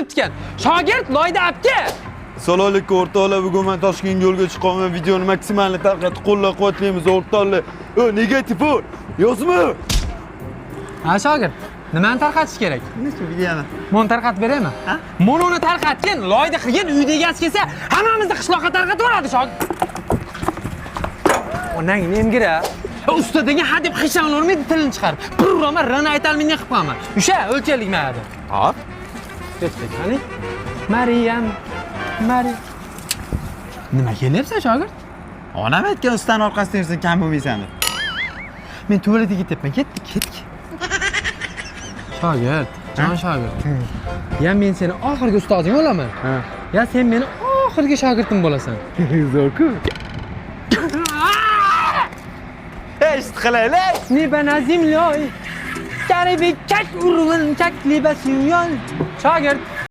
o'tgan. Shogird loyda apga. Assalomu alaykum o'rtoqlar. Bugun men Toshkentga yo'lga chiqqanman. Videoni maksimalni tarqatib qo'llab-quvvatlaymiz o'rtoqlar. Negativ bo'l. Yozma. Ha, shogird. Nimani tarqatish kerak? Nechta videoni? Moni tarqatib beraymi? Ha? Mononi tarqatgin, loyda qilgin, uyda egasi kelsa, hammamizni qishloqqa tarqatib yuboradi, shogird. Onang nemgira? Ustadagi hadeb xishanlamaydi tilini chiqarib. Programma rana aytolmaydigan qilib qo'yaman. O'sha o'lchalik ma'ada. Ha? Ketdik, qani? Mari. Nima kelyapsan, shogird? Onam aytgan ustani orqasidan yursang kam bo'lmaysan deb. Men tuvaletiga ketyapman, ketdik. Shogird, jon shogird. Ya men seni oxirgi ustozing bo'laman. Ha. Ya sen meni oxirgi shogirdim bo'lasan. Zo'r-ku. Eshit qilaylik. Nibanazim loy. Karibi kak urun kak libasyon. Shogird,